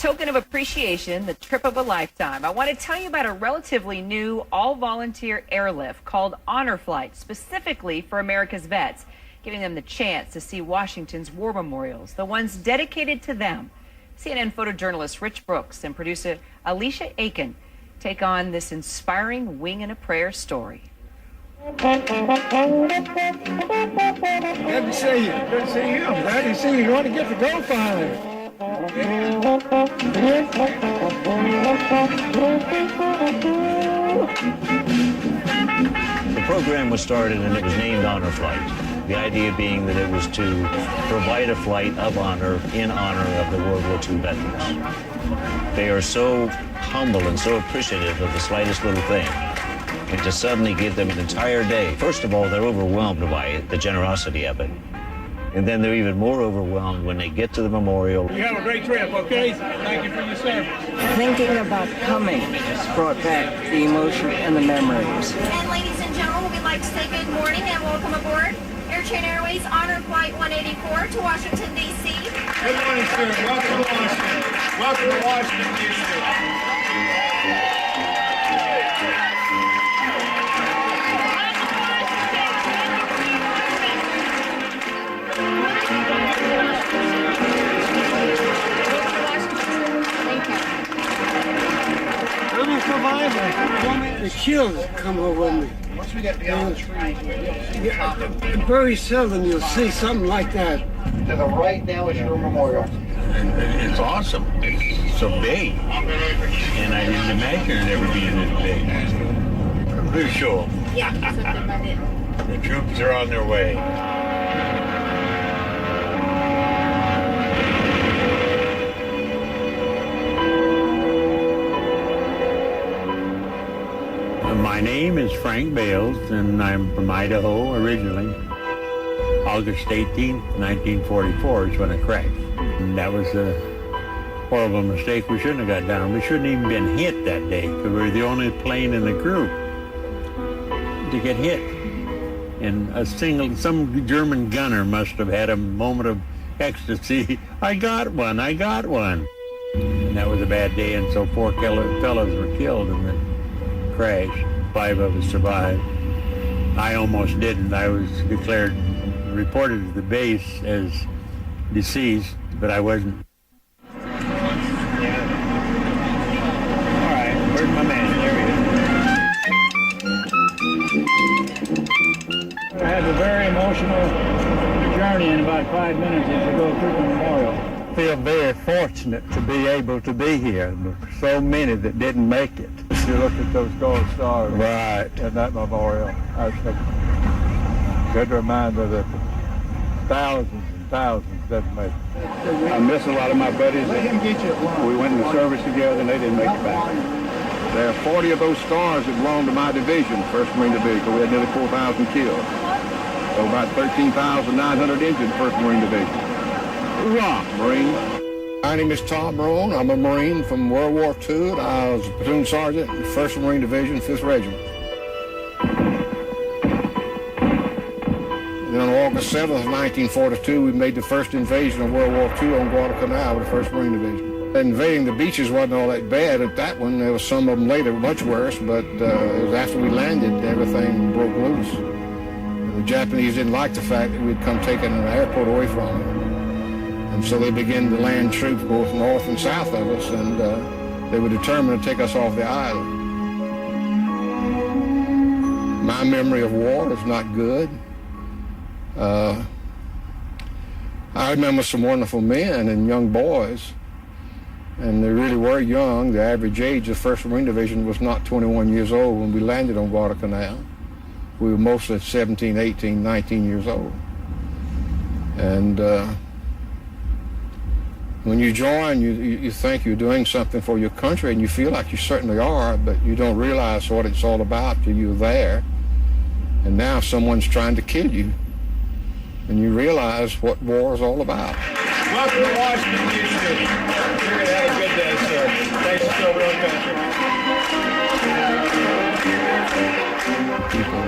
Token of appreciation, the trip of a lifetime. I want to tell you about a relatively new all-volunteer airlift called Honor Flight, specifically for America's vets, giving them the chance to see Washington's war memorials, the ones dedicated to them. CNN photojournalist Rich Brooks and producer Alicia Aiken take on this inspiring wing and a prayer story. Good to see you. Good to see you. I'm glad to see you. You want to get to go finally. The program was started and it was named Honor Flight. The idea being that it was to provide a flight of honor in honor of the World War II veterans. They are so humble and so appreciative of the slightest little thing. And to suddenly give them an entire day, first of all, they're overwhelmed by it, the generosity of it. And then they're even more overwhelmed when they get to the memorial. You have a great trip, okay? Thank you for your service. Thinking about coming brought back the emotion and the memories. And ladies and gentlemen, we'd like to say good morning and welcome aboard Air Chain Airways Honor Flight 184 to Washington, D.C. Good morning, sir. Welcome to Washington. Welcome to Washington, D.C. I'm a survivor. The chills come over me. Once we get beyond the trees, Very seldom you'll see something like that. to the right now is your memorial. It's awesome. It's so big. And I didn't imagine it ever being this big. Pretty sure. Yeah, something about it. The troops are on their way. My name is Frank Bales, and I'm from Idaho originally. August 18th, 1944 is when it crashed. And that was a horrible mistake. We shouldn't have got down. We shouldn't even been hit that day, because we were the only plane in the group to get hit. And some German gunner must have had a moment of ecstasy. I got one. And that was a bad day, and so four fellows were killed in the crash. 5 of us survived. I almost didn't. I was reported to the base as deceased, but I wasn't. All right, where's my man? There he is. I had a very emotional journey in about 5 minutes as you go through the memorial. I feel very fortunate to be able to be here. There were so many that didn't make it. If you look at those gold stars Right. in that memorial, that's a good reminder that thousands and thousands didn't make it. I miss a lot of my buddies. We went into service together and they didn't make it back. There are 40 of those stars that belong to my division, 1st Marine Division. We had nearly 4,000 killed. So about 13,900 injured, 1st Marine Division. Hoorah, Marine. My name is Tom Roan. I'm a Marine from World War II. I was a platoon sergeant in 1st Marine Division, 5th Regiment. And on August 7th, 1942, we made the first invasion of World War II on Guadalcanal with the 1st Marine Division. Invading the beaches wasn't all that bad at that one. There was some of them later much worse, but it was after we landed, everything broke loose. The Japanese didn't like the fact that we'd come taking an airport away from them. And so they began to land troops both north and south of us, and they were determined to take us off the island. My memory of war is not good. I remember some wonderful men and young boys, and they really were young. The average age of 1st Marine Division was not 21 years old when we landed on Guadalcanal. We were mostly 17, 18, 19 years old. And when you join, you think you're doing something for your country, and you feel like you certainly are, but you don't realize what it's all about till you're there. And now someone's trying to kill you, and you realize what war is all about. Welcome to Washington, D.C. You're going to have a good day, sir. Thanks for serving our country. People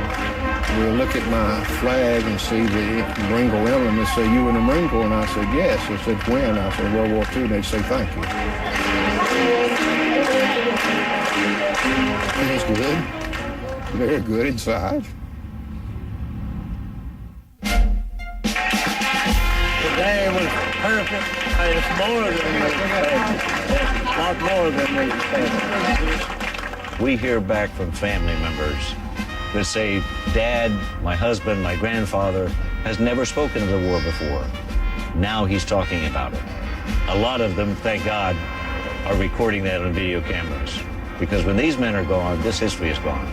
They look at my flag and see the Marine Corps emblem and say, "You in the Marine Corps?" And I said, "Yes." They said, "When?" I said, "World War II." And they'd say, "Thank you." It was good. Very good inside. Today was perfect. It's more than we expected. A lot more than we expected. We hear back from family members that say, Dad, my husband, my grandfather has never spoken of the war before. Now he's talking about it. A lot of them, thank God, are recording that on video cameras. Because when these men are gone, this history is gone.